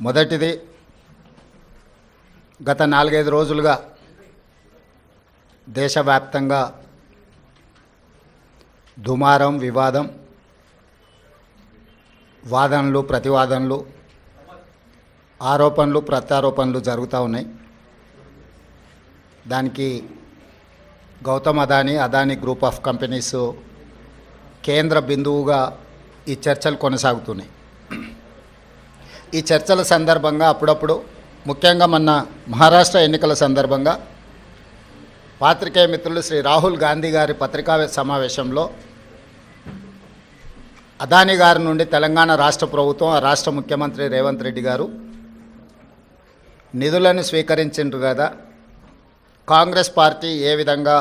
మొదటిది, గత 4-5 రోజులుగా దేశవ్యాప్తంగా దుమారం, వివాదం, వాదనలు, ప్రతివాదనలు, ఆరోపణలు, ప్రత్యారోపణలు జరుగుతూ ఉన్నాయి. దానికి Gautam Adani group of companies కేంద్ర బిందువుగా ఈ చర్చలు కొనసాగుతున్నాయి. ఈ చర్చల సందర్భంగా అప్పుడప్పుడు, ముఖ్యంగా మొన్న మహారాష్ట్ర ఎన్నికల సందర్భంగా పాత్రికేయ మిత్రులు శ్రీ రాహుల్ గాంధీ గారి పత్రికా సమావేశంలో అదానీ గారి నుండి తెలంగాణ రాష్ట్ర ప్రభుత్వం, ఆ రాష్ట్ర ముఖ్యమంత్రి రేవంత్ రెడ్డి గారు నిధులను స్వీకరించిండ్రు కదా, కాంగ్రెస్ పార్టీ ఏ విధంగా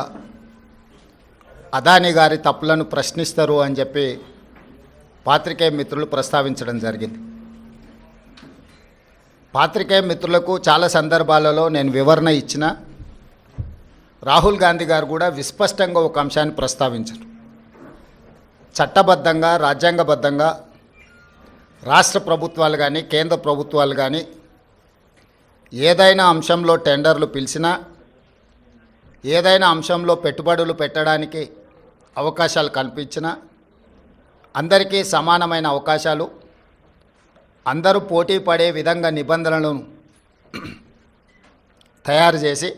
అదానీ గారి తప్పులను ప్రశ్నిస్తారు అని చెప్పి పాత్రికేయ మిత్రులు ప్రస్తావించడం జరిగింది. పాత్రికేయ మిత్రులకు చాలా సందర్భాలలో నేను వివరణ ఇచ్చిన, రాహుల్ గాంధీ గారు కూడా విస్పష్టంగా ఒక అంశాన్ని ప్రస్తావించారు. చట్టబద్ధంగా, రాజ్యాంగబద్ధంగా రాష్ట్ర ప్రభుత్వాలు కానీ కేంద్ర ప్రభుత్వాలు కానీ ఏదైనా అంశంలో టెండర్లు పిలిచినా, ఏదైనా అంశంలో పెట్టుబడులు పెట్టడానికి అవకాశాలు కల్పించినా అందరికీ సమానమైన అవకాశాలు, అందరూ పోటీ పడే విధంగా నిబంధనలను తయారు చేసి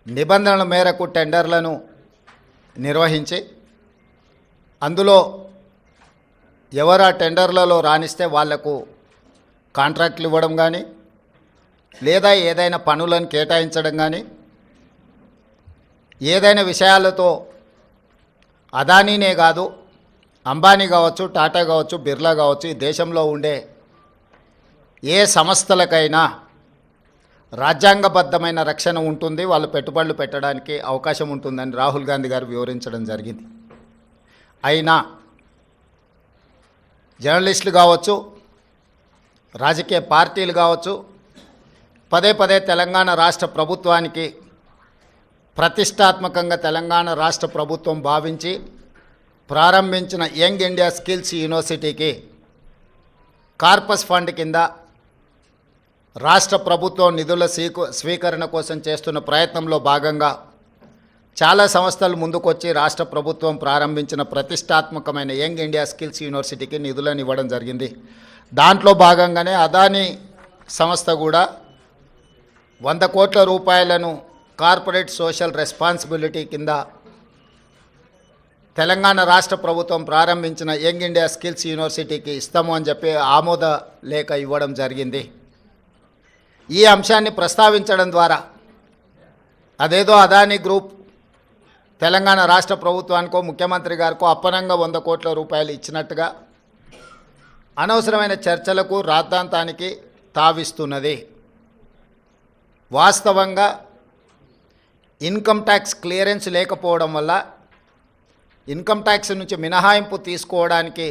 నిబంధనల మేరకు టెండర్లను నిర్వహించి అందులో ఎవరు ఆ టెండర్లలో రాణిస్తే వాళ్లకు కాంట్రాక్ట్లు ఇవ్వడం కానీ, లేదా ఏదైనా పనులను కేటాయించడం కానీ, ఏదైనా విషయాలతో అదానీనే కాదు, అంబానీ కావచ్చు, టాటా కావచ్చు, బిర్లా కావచ్చు, ఈ దేశంలో ఉండే ఏ సంస్థలకైనా రాజ్యాంగబద్ధమైన రక్షణ ఉంటుంది, వాళ్ళు పెట్టుబడులు పెట్టడానికి అవకాశం ఉంటుందని రాహుల్ గాంధీ గారు వివరించడం జరిగింది. అయినా జర్నలిస్టులు కావచ్చు, రాజకీయ పార్టీలు కావచ్చు, పదే పదే తెలంగాణ రాష్ట్ర ప్రభుత్వానికి ప్రతిష్టాత్మకంగా తెలంగాణ రాష్ట్ర ప్రభుత్వం భావించి ప్రారంభించిన యంగ్ ఇండియా స్కిల్స్ యూనివర్సిటీకి కార్పస్ ఫండ్ కింద రాష్ట్ర ప్రభుత్వం నిధుల స్వీకరణ కోసం చేస్తున్న ప్రయత్నంలో భాగంగా చాలా సంస్థలు ముందుకొచ్చి రాష్ట్ర ప్రభుత్వం ప్రారంభించిన ప్రతిష్టాత్మకమైన యంగ్ ఇండియా స్కిల్స్ యూనివర్సిటీకి నిధులను ఇవ్వడం జరిగింది. దాంట్లో భాగంగానే అదానీ సంస్థ కూడా 100 కోట్ల రూపాయలను కార్పొరేట్ సోషల్ రెస్పాన్సిబిలిటీ కింద తెలంగాణ రాష్ట్ర ప్రభుత్వం ప్రారంభించిన యంగ్ ఇండియా స్కిల్స్ యూనివర్సిటీకి ఇస్తాము అని చెప్పి ఆమోద లేఖ ఇవ్వడం జరిగింది. ఈ అంశాన్ని ప్రస్తావించడం ద్వారా అదేదో అదానీ గ్రూప్ తెలంగాణ రాష్ట్ర ప్రభుత్వానికో ముఖ్యమంత్రి గారికో అప్పనంగా 100 కోట్ల రూపాయలు ఇచ్చినట్టుగా అనవసరమైన చర్చలకు, రాద్ధాంతానికి తావిస్తున్నది. వాస్తవంగా ఇన్కమ్ ట్యాక్స్ క్లియరెన్స్ లేకపోవడం వల్ల ఇన్కమ్ ట్యాక్స్ నుంచి మినహాయింపు తీసుకోవడానికి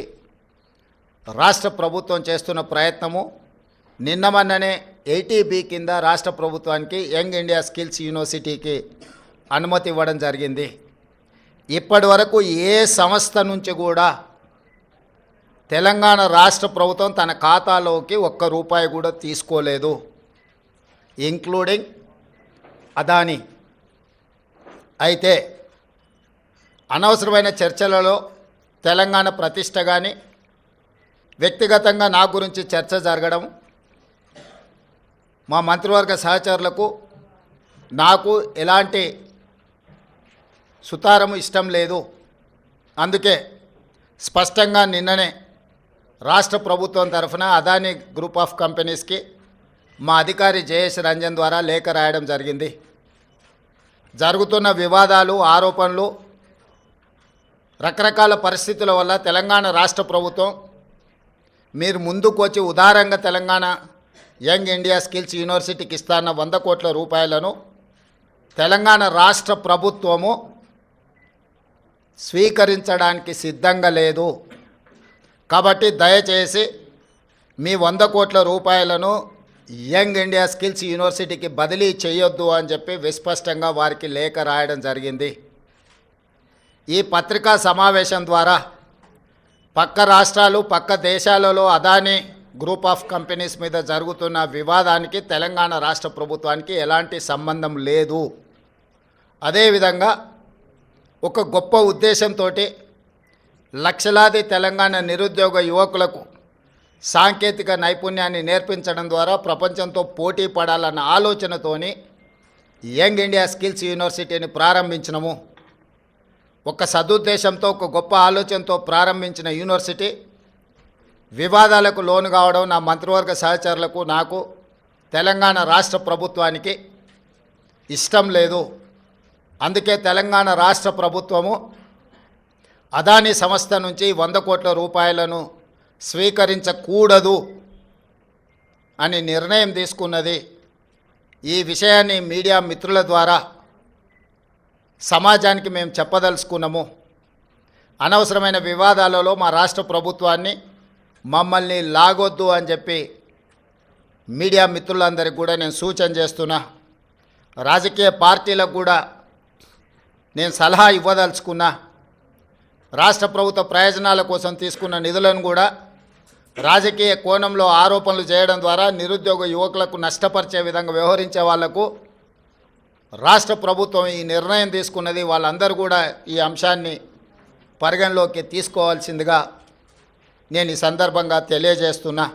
రాష్ట్ర ప్రభుత్వం చేస్తున్న ప్రయత్నము నిన్న మొన్ననే 80B కింద రాష్ట్ర ప్రభుత్వానికి యంగ్ ఇండియా స్కిల్స్ యూనివర్సిటీకి అనుమతి ఇవ్వడం జరిగింది. ఇప్పటి వరకు ఏ సంస్థ నుంచి కూడా తెలంగాణ రాష్ట్ర ప్రభుత్వం తన ఖాతాలోకి 1 రూపాయి కూడా తీసుకోలేదు, ఇంక్లూడింగ్ అదానీ. అయితే అనవసరమైన చర్చలలో తెలంగాణ ప్రతిష్ట కానీ, వ్యక్తిగతంగా నా గురించి చర్చ జరగడం, మా మంత్రివర్గ సహచరులకు నాకు ఎలాంటి సుతారము ఇష్టం లేదు. అందుకే స్పష్టంగా నిన్ననే రాష్ట్ర ప్రభుత్వం తరఫున అదానీ గ్రూప్ ఆఫ్ కంపెనీస్కి మా అధికారి జయేష్ రంజన్ ద్వారా లేఖ రాయడం జరిగింది. జరుగుతున్న వివాదాలు, ఆరోపణలు, రకరకాల పరిస్థితుల వల్ల తెలంగాణ రాష్ట్ర ప్రభుత్వం మీరు ముందుకు వచ్చి ఉదారంగా తెలంగాణ యంగ్ ఇండియా స్కిల్స్ యూనివర్సిటీకి ఇస్తాన్న 100 కోట్ల రూపాయలను తెలంగాణ రాష్ట్ర ప్రభుత్వము స్వీకరించడానికి సిద్ధంగా లేదు. కాబట్టి దయచేసి మీ 100 కోట్ల రూపాయలను యంగ్ ఇండియా స్కిల్స్ యూనివర్సిటీకి బదిలీ చేయొద్దు అని చెప్పి విస్పష్టంగా వారికి లేఖ రాయడం జరిగింది. ఈ పత్రికా సమావేశం ద్వారా పక్క రాష్ట్రాలు, పక్క దేశాలలో అదానీ గ్రూప్ ఆఫ్ కంపెనీస్ మీద జరుగుతున్న వివాదానికి తెలంగాణ రాష్ట్ర ప్రభుత్వానికి ఎలాంటి సంబంధం లేదు. అదేవిధంగా ఒక గొప్ప ఉద్దేశంతో లక్షలాది తెలంగాణ నిరుద్యోగ యువకులకు సాంకేతిక నైపుణ్యాన్ని నేర్పించడం ద్వారా ప్రపంచంతో పోటీ పడాలన్న ఆలోచనతోని యంగ్ ఇండియా స్కిల్స్ యూనివర్సిటీని ప్రారంభించినము. ఒక సదుద్దేశంతో ఒక గొప్ప ఆలోచనతో ప్రారంభించిన యూనివర్సిటీ వివాదాలకు లోను కావడం నా మంత్రివర్గ సహచరులకు నాకు తెలంగాణ రాష్ట్ర ప్రభుత్వానికి ఇష్టం లేదు. అందుకే తెలంగాణ రాష్ట్ర ప్రభుత్వము అదానీ సంస్థ నుంచి 100 కోట్ల రూపాయలను స్వీకరించకూడదు అని నిర్ణయం తీసుకున్నది. ఈ విషయాన్ని మీడియా మిత్రుల ద్వారా సమాజానికి మేము చెప్పదలుచుకున్నాము. అనవసరమైన వివాదాలలో మా రాష్ట్ర ప్రభుత్వాన్ని మమ్మల్ని లాగొద్దు అని చెప్పి మీడియా మిత్రులందరికీ కూడా నేను సూచన చేస్తున్నా. రాజకీయ పార్టీలకు కూడా నేను సలహా ఇవ్వదలుచుకున్నా. రాష్ట్ర ప్రభుత్వ ప్రయోజనాల కోసం తీసుకున్న నిధులను కూడా రాజకీయ కోణంలో ఆరోపణలు చేయడం ద్వారా నిరుద్యోగ యువకులకు నష్టపరిచే విధంగా వ్యవహరించే వాళ్లకు రాష్ట్ర ప్రభుత్వం ఈ నిర్ణయం తీసుకున్నది. వాళ్ళందరూ కూడా ఈ అంశాన్ని పరిగణలోకి తీసుకోవాల్సిందిగా నేను ఈ సందర్భంగా తెలియజేస్తున్నా.